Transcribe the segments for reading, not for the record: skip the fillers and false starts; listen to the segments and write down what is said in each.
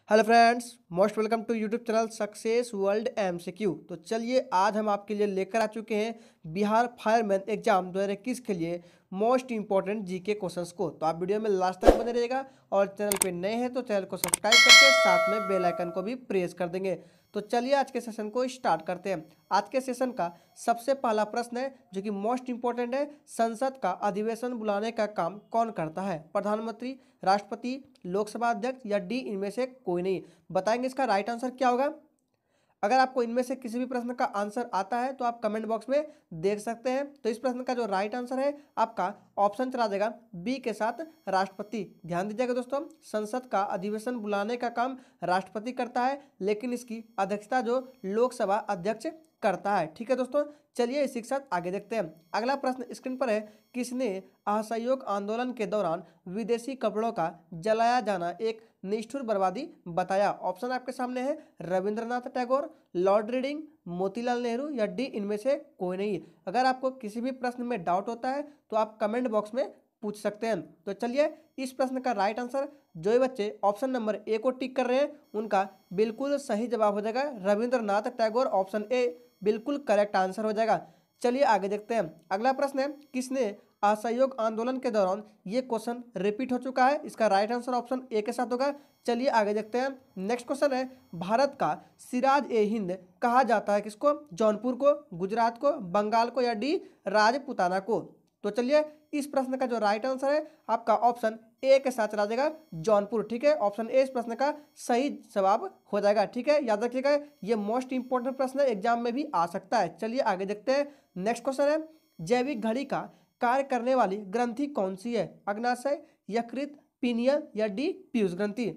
Hello friends, most welcome to YouTube channel success world MCQ. तो चलिए आज हम आपके लिए लेकर आ चुके हैं बिहार फायरमैन एग्जाम 2021 के लिए मोस्ट इंपॉर्टेंट जीके क्वेश्चंस को। तो आप वीडियो में लास्ट तक बने रहिएगा और चैनल पे नए हैं तो चैनल को सब्सक्राइब करके साथ में बेल आइकन को भी प्रेस कर देंगे। तो चलिए आज के सेशन को स्टार्ट करते हैं। आज के सेशन का सबसे पहला प्रश्न है जो कि मोस्ट इंपॉर्टेंट है, संसद का अधिवेशन बुलाने का काम कौन करता है? प्रधानमंत्री, राष्ट्रपति, लोकसभा अध्यक्ष या डी इनमें से कोई नहीं? बताएंगे इसका राइट आंसर क्या होगा। अगर आपको इनमें से किसी भी प्रश्न का आंसर आता है तो आप कमेंट बॉक्स में देख सकते हैं। तो इस प्रश्न का जो राइट आंसर है आपका ऑप्शन चला देगा बी के साथ राष्ट्रपति। ध्यान दीजिएगा दोस्तों, संसद का अधिवेशन बुलाने का काम राष्ट्रपति करता है, लेकिन इसकी अध्यक्षता जो लोकसभा अध्यक्ष करता है। ठीक है दोस्तों, चलिए इसी के साथ आगे देखते हैं। अगला प्रश्न स्क्रीन पर है, किसने असहयोग आंदोलन के दौरान विदेशी कपड़ों का जलाया जाना एक निष्ठुर बर्बादी बताया? ऑप्शन आपके सामने है, रविंद्रनाथ टैगोर, लॉर्ड रीडिंग, मोतीलाल नेहरू या डी इनमें से कोई नहीं। अगर आपको किसी भी प्रश्न में डाउट होता है तो आप कमेंट बॉक्स में पूछ सकते हैं। तो चलिए इस प्रश्न का राइट आंसर, जो ये बच्चे ऑप्शन नंबर ए को टिक कर रहे हैं उनका बिल्कुल सही जवाब हो जाएगा रविंद्रनाथ टैगोर। ऑप्शन ए बिल्कुल करेक्ट आंसर हो जाएगा। चलिए आगे देखते हैं। अगला प्रश्न है, किसने असहयोग आंदोलन के दौरान, ये क्वेश्चन रिपीट हो चुका है, इसका राइट आंसर ऑप्शन ए के साथ होगा। चलिए आगे देखते हैं। नेक्स्ट क्वेश्चन है, भारत का सिराज ए हिंद कहा जाता है किसको? जौनपुर को, गुजरात को, बंगाल को या डी राजपुताना को? तो चलिए इस प्रश्न का जो राइट आंसर है आपका ऑप्शन ए के साथ चला जाएगा, जौनपुर। ठीक है, ऑप्शन ए इस प्रश्न का सही जवाब हो जाएगा। ठीक है, याद रखिएगा ये मोस्ट इंपॉर्टेंट प्रश्न है, एग्जाम में भी आ सकता है। चलिए आगे देखते हैं। नेक्स्ट क्वेश्चन है, जैविक घड़ी का कार्य करने वाली ग्रंथि कौन सी है? अग्नाशय, यकृत, पीनियल या डी पीयूष ग्रंथि?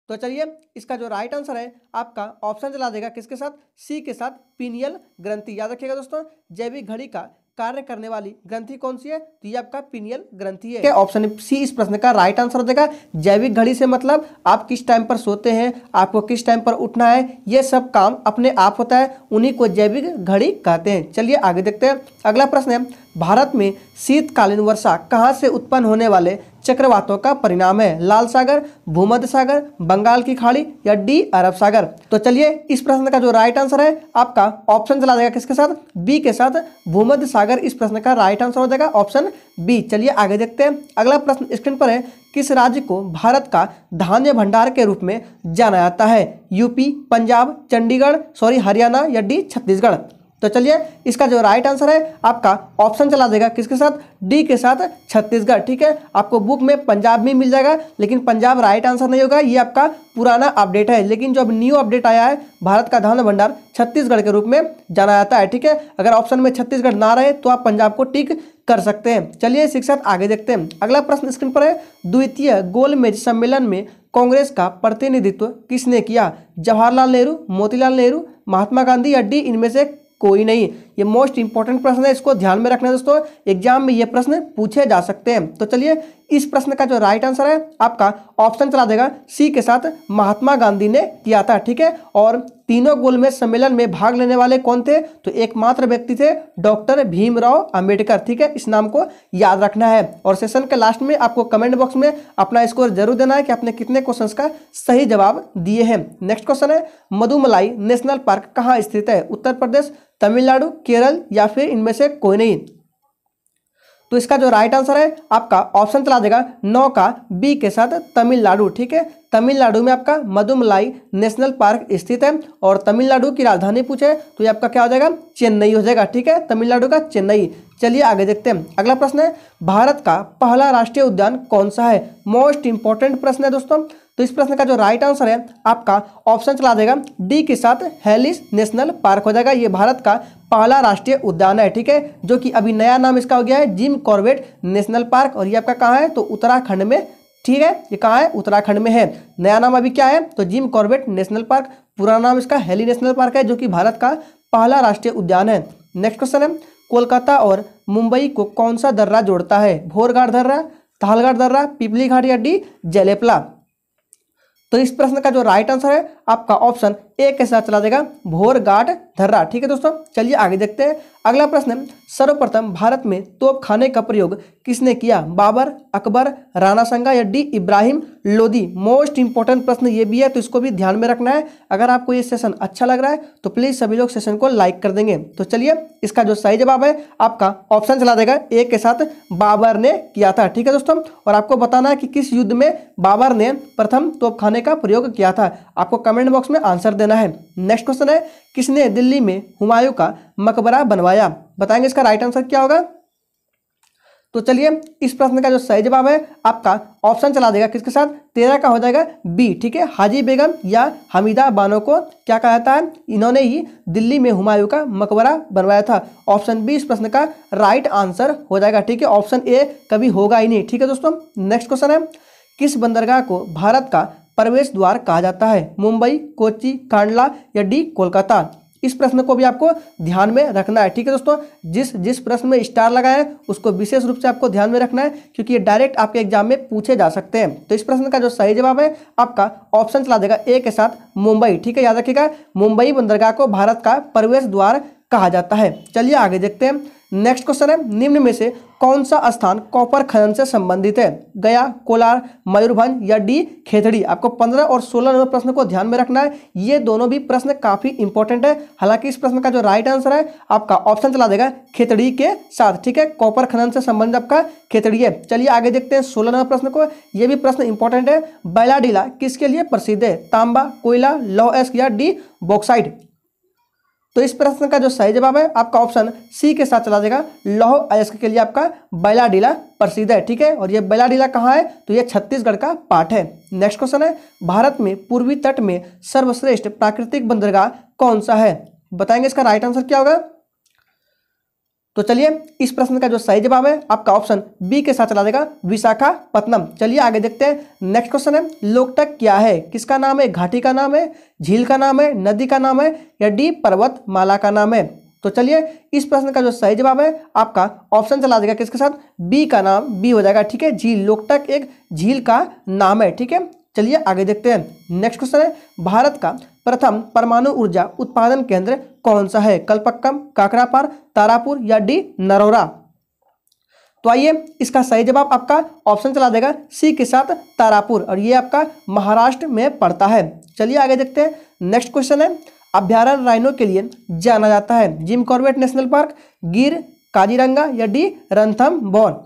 तो चलिए इसका जो राइट आंसर है आपका ऑप्शन चला देगा किसके साथ? सी के साथ, पीनियल ग्रंथि। याद रखिएगा दोस्तों, जैविक घड़ी का कार्य करने वाली ग्रंथि कौन सी है? तो ये आपका पीनियल ग्रंथि है। ऑप्शन सी इस प्रश्न का राइट आंसर हो जाएगा। जैविक घड़ी से मतलब आप किस टाइम पर सोते हैं, आपको किस टाइम पर उठना है, ये सब काम अपने आप होता है, उन्हीं को जैविक घड़ी कहते हैं। चलिए आगे देखते हैं। अगला प्रश्न है, भारत में शीतकालीन वर्षा कहाँ से उत्पन्न होने वाले चक्रवातों का परिणाम है? लाल सागर, भूमध्य सागर, बंगाल की खाड़ी या डी अरब सागर? तो चलिए इस प्रश्न का जो राइट आंसर है आपका ऑप्शन चला जाएगा किसके साथ? बी के साथ, भूमध्य सागर इस प्रश्न का राइट आंसर हो जाएगा, ऑप्शन बी। चलिए आगे देखते हैं। अगला प्रश्न स्क्रीन पर है, किस राज्य को भारत का धान्य भंडार के रूप में जाना जाता है? यूपी, पंजाब, हरियाणा या डी छत्तीसगढ़? तो चलिए इसका जो राइट आंसर है आपका ऑप्शन चला देगा किसके साथ? डी के साथ, छत्तीसगढ़। ठीक है, आपको बुक में पंजाब भी मिल जाएगा, लेकिन पंजाब राइट आंसर नहीं होगा, ये आपका पुराना अपडेट है। लेकिन जो अब न्यू अपडेट आया है, भारत का धान्य भंडार छत्तीसगढ़ के रूप में जाना जाता है। ठीक है, अगर ऑप्शन में छत्तीसगढ़ ना रहे तो आप पंजाब को टिक कर सकते हैं। चलिए इसी के साथ आगे देखते हैं। अगला प्रश्न स्क्रीन पर है, द्वितीय गोलमेज सम्मेलन में कांग्रेस का प्रतिनिधित्व किसने किया? जवाहरलाल नेहरू, मोतीलाल नेहरू, महात्मा गांधी या डी इनमें से कोई नहीं? ये मोस्ट इंपॉर्टेंट प्रश्न है, इसको ध्यान में रखना है दोस्तों, एग्जाम में ये प्रश्न पूछे जा सकते हैं। तो चलिए इस प्रश्न का जो राइट आंसर है आपका ऑप्शन चला देगा सी के साथ, महात्मा गांधी ने किया था। ठीक है, और तीनों गोलमेज सम्मेलन में भाग लेने वाले कौन थे? तो एकमात्र व्यक्ति थे डॉक्टर भीमराव अंबेडकर। ठीक है, इस नाम को याद रखना है। और सेशन के लास्ट में आपको कमेंट बॉक्स में अपना स्कोर जरूर देना है कि आपने कितने क्वेश्चंस का सही जवाब दिए हैं। नेक्स्ट क्वेश्चन है, मधुमलाई नेशनल पार्क कहाँ स्थित है? उत्तर प्रदेश, तमिलनाडु, केरल या फिर इनमें से कोई नहीं? तो इसका जो राइट आंसर है आपका ऑप्शन चला देगा 9 का बी के साथ, तमिलनाडु। ठीक है, तमिलनाडु में आपका मधुमलाई नेशनल पार्क स्थित है। और तमिलनाडु की राजधानी पूछे तो ये आपका क्या हो जाएगा? चेन्नई हो जाएगा। ठीक है, तमिलनाडु का चेन्नई। चलिए आगे देखते हैं। अगला प्रश्न है, भारत का पहला राष्ट्रीय उद्यान कौन सा है? मोस्ट इंपॉर्टेंट प्रश्न है दोस्तों। तो इस प्रश्न का जो राइट आंसर है आपका ऑप्शन चला देगा डी के साथ, हेलिस नेशनल पार्क हो जाएगा। ये भारत का पहला राष्ट्रीय उद्यान है। ठीक है, जो कि अभी नया नाम इसका हो गया है जिम कॉर्बेट नेशनल पार्क। और ये आपका कहाँ है? तो उत्तराखंड में। ठीक है, ये कहाँ है? उत्तराखंड में है। नया नाम अभी क्या है? तो जिम कॉर्बेट नेशनल पार्क। पुराना नाम इसका हेली नेशनल पार्क है, जो कि भारत का पहला राष्ट्रीय उद्यान है। नेक्स्ट क्वेश्चन है, कोलकाता और मुंबई को कौन सा दर्रा जोड़ता है? भोरघाट दर्रा, तालघाट दर्रा, पिपली घाट या डी जलेपला? तो इस प्रश्न का जो राइट आंसर है आपका ऑप्शन ए के साथ चला देगा भोर घाट धर्रा। ठीक है दोस्तों, चलिए आगे देखते हैं। अगला प्रश्न, सर्वप्रथम भारत में तोप खाने का प्रयोग किसने किया? बाबर, अकबर, राणा संगा या D Ibrahim Lodi. Most important प्रश्न ये भी है, तो इसको भी ध्यान में रखना है। अगर आपको ये सेशन अच्छा लग रहा है तो प्लीज सभी लोग सेशन को लाइक कर देंगे। तो चलिए इसका जो सही जवाब है आपका ऑप्शन चला देगा ए के साथ बाबर ने किया था। ठीक है दोस्तों, और आपको बताना है कि किस युद्ध में बाबर ने प्रथम तोपखाने का प्रयोग किया था। आपको कमेंट बॉक्स में आंसर देना है। नेक्स्ट क्वेश्चन है, किसने दिल्ली में हुमायूं का मकबरा बनवाया? बताएंगे इसका राइट आंसर क्या होगा। तो चलिए इस प्रश्न का जो सही जवाब है आपका ऑप्शन चला देगा किसके साथ, 13 का हो जाएगा बी। ठीक है, हाजी बेगम या हमीदा बानो को क्या कहा जाता है? इन्होंने ही दिल्ली में हुमायूं का मकबरा बनवाया था। ऑप्शन बी इस प्रश्न का राइट आंसर हो जाएगा। ठीक है, ऑप्शन ए कभी होगा ही नहीं। ठीक है दोस्तों, नेक्स्ट क्वेश्चन है, किस बंदरगाह को भारत का प्रवेश द्वार कहा जाता है? मुंबई, कोच्चि, कांडला या डी कोलकाता। इस प्रश्न को भी आपको ध्यान में रखना है। ठीक है दोस्तों, जिस प्रश्न में स्टार लगा है उसको विशेष रूप से आपको ध्यान में रखना है, क्योंकि ये डायरेक्ट आपके एग्जाम में पूछे जा सकते हैं। तो इस प्रश्न का जो सही जवाब है आपका ऑप्शन चला देगा ए के साथ मुंबई। ठीक है, याद रखिएगा, मुंबई बंदरगाह को भारत का प्रवेश द्वार कहा जाता है। चलिए आगे देखते हैं। नेक्स्ट क्वेश्चन है, निम्न में से कौन सा स्थान कॉपर खनन से संबंधित है? गया, कोलार, मयूरभंज या डी खेतड़ी। आपको 15 और 16 नंबर प्रश्न को ध्यान में रखना है। ये दोनों भी प्रश्न काफी इंपॉर्टेंट है। हालांकि इस प्रश्न का जो राइट आंसर है आपका ऑप्शन चला देगा खेतड़ी के साथ। ठीक है, कॉपर खनन से संबंधित आपका खेतड़ी है। चलिए आगे देखते हैं 16 नंबर प्रश्न को। यह भी प्रश्न इंपॉर्टेंट है। बैलाडीला किसके लिए प्रसिद्ध है? तांबा, कोयला, लौह अयस्क या डी बॉक्साइट। तो इस प्रश्न का जो सही जवाब है आपका ऑप्शन सी के साथ चला जाएगा, लौह अयस्क के लिए आपका बैलाडीला प्रसिद्ध है। ठीक है, और ये बैलाडीला कहाँ है? तो ये छत्तीसगढ़ का पार्ट है। नेक्स्ट क्वेश्चन है, भारत में पूर्वी तट में सर्वश्रेष्ठ प्राकृतिक बंदरगाह कौन सा है? बताएंगे इसका राइट आंसर क्या होगा। तो चलिए इस प्रश्न का जो सही जवाब है आपका ऑप्शन बी के साथ चला देगा, विशाखापत्तनम। चलिए आगे देखते हैं। नेक्स्ट क्वेश्चन है, लोकटक क्या है? किसका नाम है? घाटी का नाम है, झील का नाम है, नदी का नाम है या डी पर्वतमाला का नाम है। तो चलिए इस प्रश्न का जो सही जवाब है आपका ऑप्शन चला देगा किसके साथ, बी का नाम, बी हो जाएगा। ठीक है, झील, लोकटक एक झील का नाम है। ठीक है, चलिए आगे देखते हैं। नेक्स्ट क्वेश्चन है, भारत का प्रथम परमाणु ऊर्जा उत्पादन केंद्र कौन सा है? कलपक्कम, काकरापार, तारापुर या डी नरोरा। तो आइए इसका सही जवाब आपका ऑप्शन चला देगा सी के साथ, तारापुर, और ये आपका महाराष्ट्र में पड़ता है। चलिए आगे देखते हैं। नेक्स्ट क्वेश्चन है, अभ्यारण्य राइनो के लिए जाना जाता है? जिम कॉर्बेट नेशनल पार्क, गिर, काजीरंगा या डी रणथंबोर।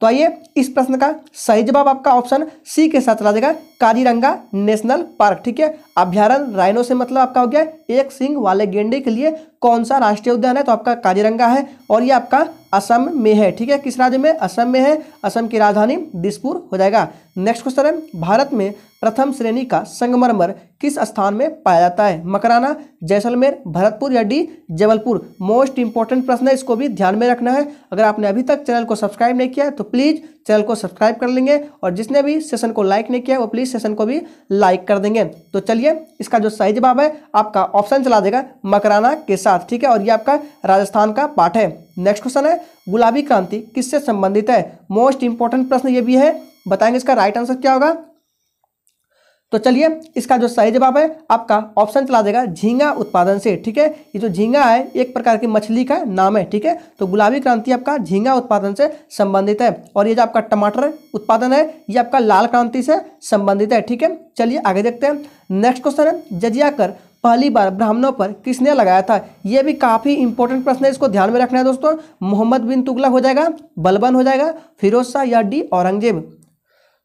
तो आइए इस प्रश्न का सही जवाब आपका ऑप्शन सी के साथ चला देगा, काजीरंगा नेशनल पार्क। ठीक है, अभ्यारण्य राइनो से मतलब आपका हो गया एक सींग वाले गेंडे के लिए कौन सा राष्ट्रीय उद्यान है? तो आपका काजीरंगा है, और ये आपका असम में है। ठीक है, किस राज्य में? असम में है। असम की राजधानी दिसपुर हो जाएगा। नेक्स्ट क्वेश्चन है, भारत में प्रथम श्रेणी का संगमरमर किस स्थान में पाया जाता है? मकराना, जैसलमेर, भरतपुर या डी जबलपुर। मोस्ट इंपॉर्टेंट प्रश्न है, इसको भी ध्यान में रखना है। अगर आपने अभी तक चैनल को सब्सक्राइब नहीं किया तो प्लीज चैनल को सब्सक्राइब कर लेंगे, और जिसने भी सेशन को लाइक नहीं किया वो प्लीज सेशन को भी लाइक कर देंगे। तो चलिए इसका जो सही जवाब है आपका ऑप्शन चला देगा मकराना के साथ। ठीक है, और ये आपका राजस्थान का पार्ट है। नेक्स्ट क्वेश्चन है, गुलाबी क्रांति किससे संबंधित है? मोस्ट इंपॉर्टेंट प्रश्न ये भी है, बताएंगे इसका राइट आंसर क्या होगा। तो चलिए इसका जो सही जवाब है आपका ऑप्शन चला देगा झींगा उत्पादन से। ठीक है, ये जो झींगा है एक प्रकार की मछली का नाम है। ठीक है, तो गुलाबी क्रांति आपका झींगा उत्पादन से संबंधित है, और ये जो आपका टमाटर उत्पादन है ये आपका लाल क्रांति से संबंधित है। ठीक है, चलिए आगे देखते हैं। नेक्स्ट क्वेश्चन है, जजिया कर पहली बार ब्राह्मणों पर किसने लगाया था? ये भी काफी इंपॉर्टेंट प्रश्न है, इसको ध्यान में रखना है दोस्तों। मोहम्मद बिन तुगलक हो जाएगा, बलबन हो जाएगा, फिरोज शाह या डी औरंगजेब।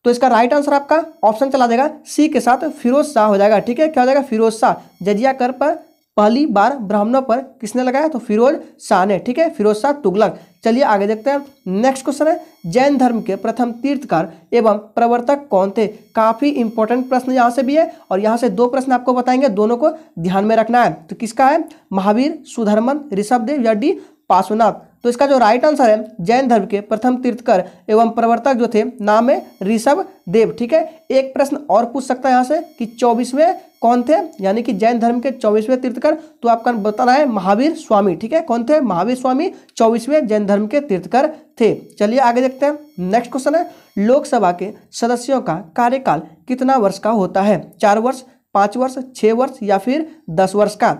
तो इसका राइट आंसर आपका ऑप्शन चला देगा सी के साथ, फिरोज शाह हो जाएगा। ठीक है, क्या हो जाएगा? फिरोज शाह। जजिया कर पर पहली बार ब्राह्मणों पर किसने लगाया? तो फिरोज शाह ने। ठीक है, फिरोज शाह तुगलक। चलिए आगे देखते हैं। नेक्स्ट क्वेश्चन है, जैन धर्म के प्रथम तीर्थकार एवं प्रवर्तक कौन थे? काफी इंपॉर्टेंट प्रश्न यहाँ से भी है, और यहाँ से दो प्रश्न आपको बताएंगे, दोनों को ध्यान में रखना है। तो किसका है? महावीर, सुधर्मन, ऋषभदेव या डी पार्श्वनाथ। तो इसका जो राइट आंसर है, जैन धर्म के प्रथम तीर्थकर एवं प्रवर्तक जो थे नाम है ऋषभदेव। ठीक है, एक प्रश्न और पूछ सकता है यहाँ से कि 24वें कौन थे, यानी कि जैन धर्म के 24वें तीर्थकर, तो आपका बताना है महावीर स्वामी। ठीक है, कौन थे? महावीर स्वामी 24वें जैन धर्म के तीर्थकर थे। चलिए आगे देखते हैं। नेक्स्ट क्वेश्चन है, लोकसभा के सदस्यों का कार्यकाल कितना वर्ष का होता है? 4 वर्ष, 5 वर्ष, 6 वर्ष या फिर 10 वर्ष का।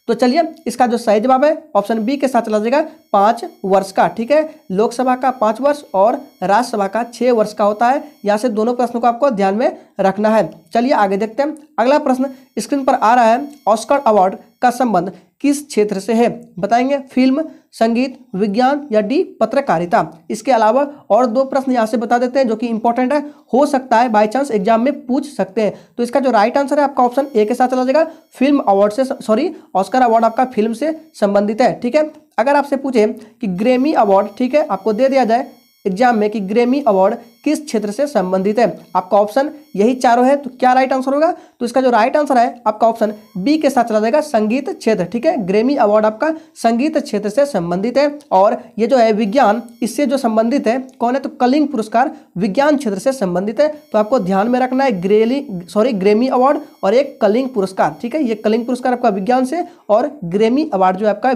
तो चलिए इसका जो सही जवाब है ऑप्शन बी के साथ चला जाएगा 5 वर्ष का। ठीक है, लोकसभा का 5 वर्ष और राज्यसभा का 6 वर्ष का होता है। यहाँ से दोनों प्रश्नों को आपको ध्यान में रखना है। चलिए आगे देखते हैं। अगला प्रश्न स्क्रीन पर आ रहा है, ऑस्कर अवार्ड का संबंध किस क्षेत्र से है? बताएंगे फिल्म, संगीत, विज्ञान या डी पत्रकारिता। इसके अलावा और 2 प्रश्न यहाँ से बता देते हैं जो कि इंपॉर्टेंट है, हो सकता है बाय चांस एग्जाम में पूछ सकते हैं। तो इसका जो राइट आंसर है आपका ऑप्शन ए के साथ चला जाएगा, फिल्म अवार्ड से, सॉरी ऑस्कर अवार्ड आपका फिल्म से संबंधित है। ठीक है, अगर आपसे पूछे कि ग्रैमी अवार्ड, ठीक है, आपको दे दिया जाए एग्जाम में कि ग्रैमी अवार्ड किस क्षेत्र से संबंधित है, आपका ऑप्शन यही चारों है, तो क्या राइट आंसर होगा? तो इसका जो राइट आंसर है आपका ऑप्शन बी के साथ चला जाएगा, संगीत क्षेत्र। ठीक है, ग्रैमी अवार्ड आपका संगीत क्षेत्र से संबंधित है। और ये जो है विज्ञान, इससे जो संबंधित है कौन है? तो कलिंग पुरस्कार विज्ञान क्षेत्र से संबंधित है। तो आपको ध्यान में रखना है ग्रैमी अवार्ड और एक कलिंग पुरस्कार। ठीक है, ये कलिंग पुरस्कार आपका विज्ञान से और ग्रैमी अवार्ड जो है आपका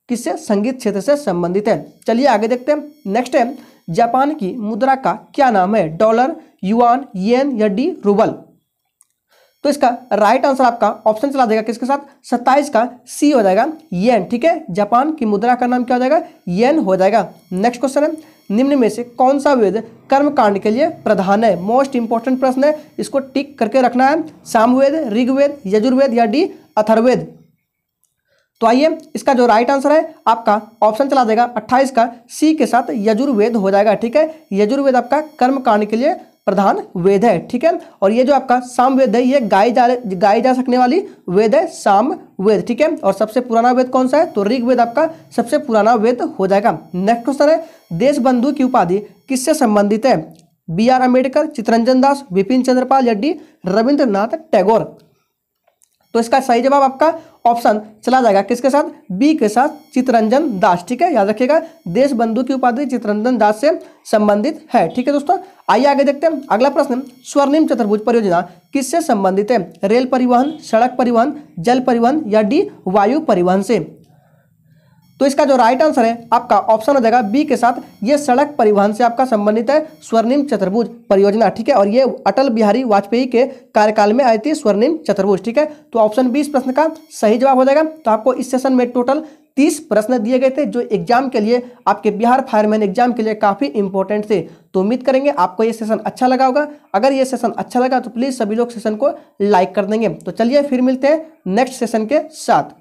किससे? संगीत क्षेत्र से संबंधित है। चलिए आगे देखते हैं। नेक्स्ट है, जापान की मुद्रा का क्या नाम है? डॉलर, युआन, येन या डी रूबल। तो इसका राइट आंसर आपका ऑप्शन चला देगा किसके साथ? 27 का सी हो जाएगा, येन। ठीक है, जापान की मुद्रा का नाम क्या हो जाएगा? येन हो जाएगा। नेक्स्ट क्वेश्चन है, निम्न में से कौन सा वेद कर्मकांड के लिए प्रधान है? मोस्ट इंपॉर्टेंट प्रश्न है, इसको टिक करके रखना है। सामवेद, ऋग्वेद, यजुर्वेद या डी अथर्ववेद। तो आइए इसका जो राइट आंसर है आपका ऑप्शन चला देगा 28 का सी के साथ, यजुर्वेद हो जाएगा। ठीक है, यजुर्वेद आपका कर्मकांड के लिए प्रधान वेद है। ठीक है, और ये जो आपका सामवेद है ये गाई जा सकने वाली वेद है, सामवेद। ठीक है, और सबसे पुराना वेद कौन सा है? तो ऋग्वेद आपका सबसे पुराना वेद हो जाएगा। नेक्स्ट क्वेश्चन है, देशबंधु की उपाधि किससे संबंधित है? बी आर अम्बेडकर, चित्तरंजन दास, बिपिन चंद्रपाल या डी रविंद्रनाथ टैगोर। तो इसका सही जवाब आपका ऑप्शन चला जाएगा किसके साथ? बी के साथ, चित्तरंजन दास। ठीक है, याद रखिएगा देशबंधु की उपाधि चित्तरंजन दास से संबंधित है। ठीक है दोस्तों, आइए आगे देखते हैं। अगला प्रश्न, स्वर्णिम चतुर्भुज परियोजना किससे संबंधित है? रेल परिवहन, सड़क परिवहन, जल परिवहन या डी वायु परिवहन से। तो इसका जो राइट आंसर है आपका ऑप्शन हो जाएगा बी के साथ, ये सड़क परिवहन से आपका संबंधित है स्वर्णिम चतुर्भुज परियोजना। ठीक है, और ये अटल बिहारी वाजपेयी के कार्यकाल में आई थी स्वर्णिम चतुर्भुज। ठीक है, तो ऑप्शन बी इस प्रश्न का सही जवाब हो जाएगा। तो आपको इस सेशन में टोटल 30 प्रश्न दिए गए थे जो एग्जाम के लिए, आपके बिहार फायरमैन एग्जाम के लिए काफी इंपॉर्टेंट थे। तो उम्मीद करेंगे आपको ये सेशन अच्छा लगा होगा। अगर ये सेशन अच्छा लगा तो प्लीज सभी लोग सेशन को लाइक कर देंगे। तो चलिए फिर मिलते हैं नेक्स्ट सेशन के साथ।